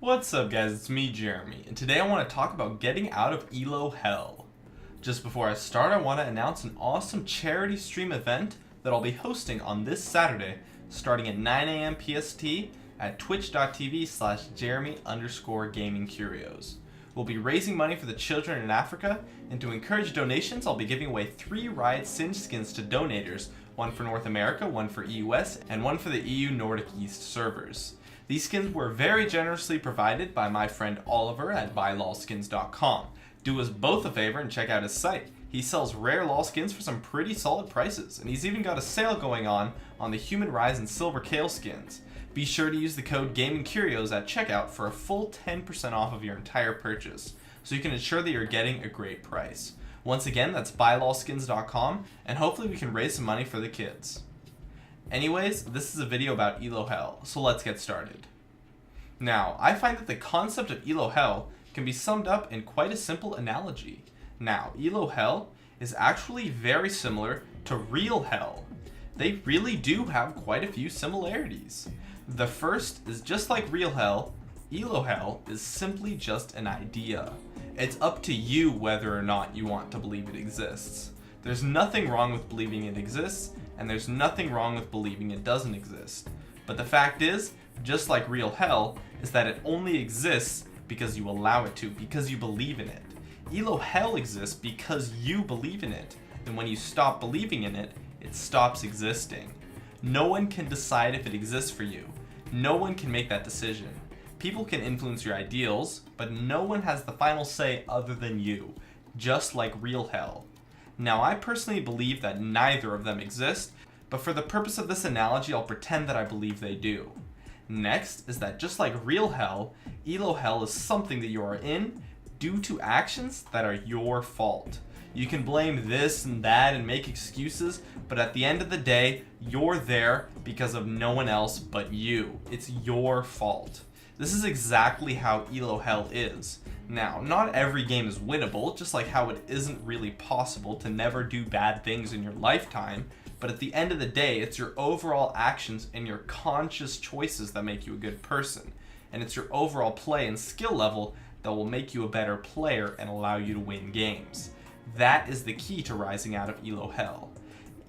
What's up guys, it's me Jeremy, and today I want to talk about getting out of ELO hell. Just before I start, I want to announce an awesome charity stream event that I'll be hosting on this Saturday, starting at 9 a.m. PST at twitch.tv/Jeremy_GamingCurios. We'll be raising money for the children in Africa, and to encourage donations, I'll be giving away 3 Riot Singe skins to donators, one for North America, one for EUS, and one for the EU Nordic East servers. These skins were very generously provided by my friend Oliver at buylolskins.com. Do us both a favor and check out his site. He sells rare LoL skins for some pretty solid prices, and he's even got a sale going on the Human Rise and Silver Kale skins. Be sure to use the code GamingCurios at checkout for a full 10% off of your entire purchase, so you can ensure that you're getting a great price. Once again, that's buylolskins.com, and hopefully we can raise some money for the kids. Anyways, this is a video about ELO hell, so let's get started. Now, I find that the concept of ELO hell can be summed up in quite a simple analogy. Now, ELO hell is actually very similar to real hell. They really do have quite a few similarities. The first is just like real hell, ELO hell is simply just an idea. It's up to you whether or not you want to believe it exists. There's nothing wrong with believing it exists, and there's nothing wrong with believing it doesn't exist. But the fact is, just like real hell, is that it only exists because you allow it to, because you believe in it. ELO hell exists because you believe in it, and when you stop believing in it, it stops existing. No one can decide if it exists for you. No one can make that decision. People can influence your ideals, but no one has the final say other than you, just like real hell. Now, I personally believe that neither of them exist, but for the purpose of this analogy, I'll pretend that I believe they do. Next is that just like real hell, ELO hell is something that you are in due to actions that are your fault. You can blame this and that and make excuses, but at the end of the day, you're there because of no one else but you. It's your fault. This is exactly how ELO hell is. Now, not every game is winnable, just like how it isn't really possible to never do bad things in your lifetime, but at the end of the day, it's your overall actions and your conscious choices that make you a good person, and it's your overall play and skill level that will make you a better player and allow you to win games. That is the key to rising out of ELO hell.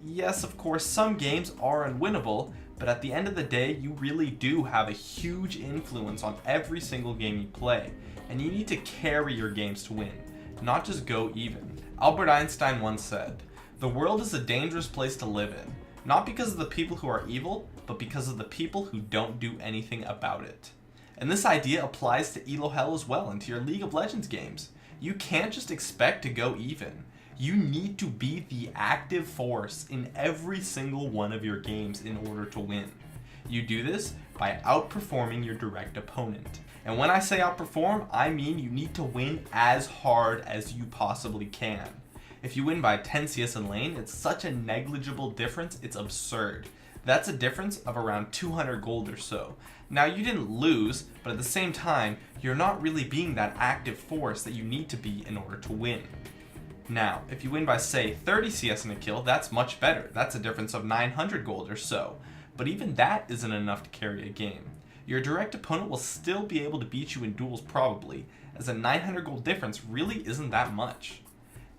Yes, of course, some games are unwinnable, but at the end of the day, you really do have a huge influence on every single game you play, and you need to carry your games to win, not just go even. Albert Einstein once said, "The world is a dangerous place to live in, not because of the people who are evil, but because of the people who don't do anything about it." And this idea applies to ELO hell as well, and to your League of Legends games. You can't just expect to go even. You need to be the active force in every single one of your games in order to win. You do this by outperforming your direct opponent. And when I say outperform, I mean you need to win as hard as you possibly can. If you win by 10 CS in lane, it's such a negligible difference, it's absurd. That's a difference of around 200 gold or so. Now, you didn't lose, but at the same time, you're not really being that active force that you need to be in order to win. Now, if you win by, say, 30 CS in a kill, that's much better. That's a difference of 900 gold or so. But even that isn't enough to carry a game. Your direct opponent will still be able to beat you in duels probably, as a 900 gold difference really isn't that much.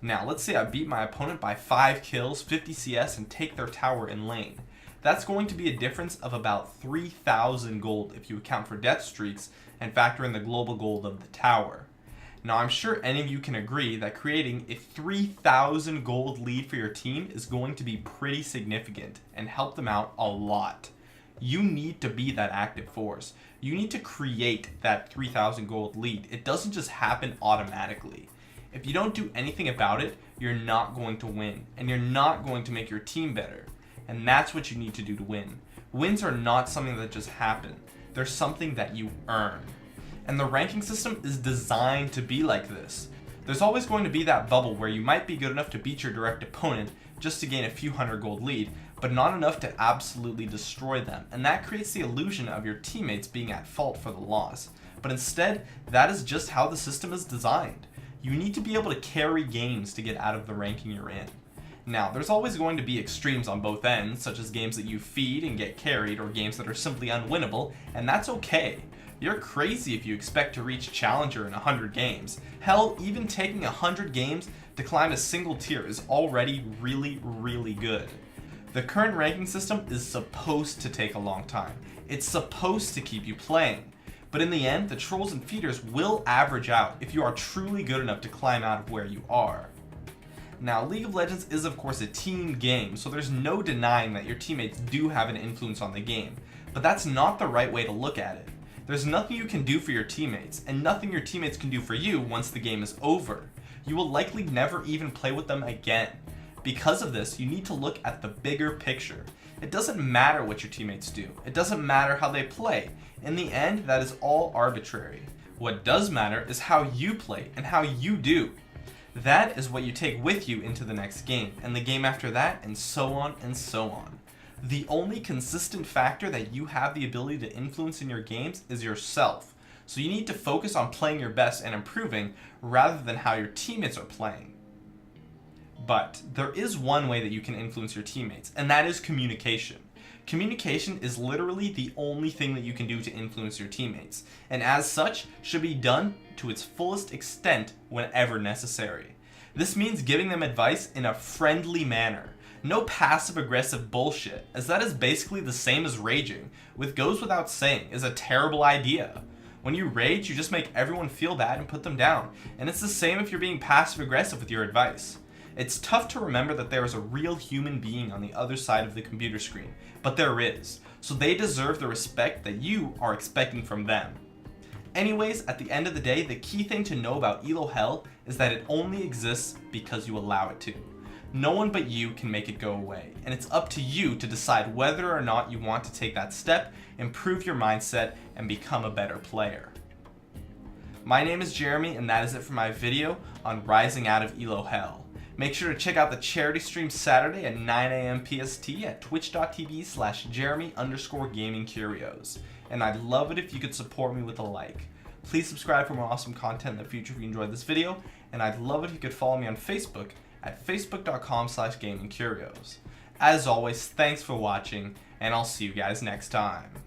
Now, let's say I beat my opponent by 5 kills, 50 CS, and take their tower in lane. That's going to be a difference of about 3,000 gold if you account for death streaks and factor in the global gold of the tower. Now, I'm sure any of you can agree that creating a 3,000 gold lead for your team is going to be pretty significant and help them out a lot. You need to be that active force. You need to create that 3,000 gold lead. It doesn't just happen automatically. If you don't do anything about it, you're not going to win, and you're not going to make your team better. And that's what you need to do to win. Wins are not something that just happen. They're something that you earn. And the ranking system is designed to be like this. There's always going to be that bubble where you might be good enough to beat your direct opponent just to gain a few hundred gold lead, but not enough to absolutely destroy them. And that creates the illusion of your teammates being at fault for the loss. But instead, that is just how the system is designed. You need to be able to carry games to get out of the ranking you're in. Now, there's always going to be extremes on both ends, such as games that you feed and get carried, or games that are simply unwinnable, and that's okay. You're crazy if you expect to reach Challenger in 100 games. Hell, even taking 100 games to climb a single tier is already really, really good. The current ranking system is supposed to take a long time. It's supposed to keep you playing. But in the end, the trolls and feeders will average out if you are truly good enough to climb out of where you are. Now, League of Legends is of course a team game, so there's no denying that your teammates do have an influence on the game, but that's not the right way to look at it. There's nothing you can do for your teammates, and nothing your teammates can do for you once the game is over. You will likely never even play with them again. Because of this, you need to look at the bigger picture. It doesn't matter what your teammates do. It doesn't matter how they play. In the end, that is all arbitrary. What does matter is how you play and how you do. That is what you take with you into the next game, and the game after that, and so on and so on. The only consistent factor that you have the ability to influence in your games is yourself. So you need to focus on playing your best and improving rather than how your teammates are playing. But there is one way that you can influence your teammates, and that is communication. Communication is literally the only thing that you can do to influence your teammates, and as such, should be done to its fullest extent whenever necessary. This means giving them advice in a friendly manner. No passive-aggressive bullshit, as that is basically the same as raging, which goes without saying is a terrible idea. When you rage, you just make everyone feel bad and put them down, and it's the same if you're being passive-aggressive with your advice. It's tough to remember that there is a real human being on the other side of the computer screen, but there is, so they deserve the respect that you are expecting from them. Anyways, at the end of the day, the key thing to know about ELO Hell is that it only exists because you allow it to. No one but you can make it go away, and it's up to you to decide whether or not you want to take that step, improve your mindset, and become a better player. My name is Jeremy, and that is it for my video on rising out of ELO Hell. Make sure to check out the charity stream Saturday at 9 a.m. PST at twitch.tv/Jeremy_gamingcurios. And I'd love it if you could support me with a like. Please subscribe for more awesome content in the future if you enjoyed this video, and I'd love it if you could follow me on Facebook at facebook.com/gamingcurios. As always, thanks for watching, and I'll see you guys next time.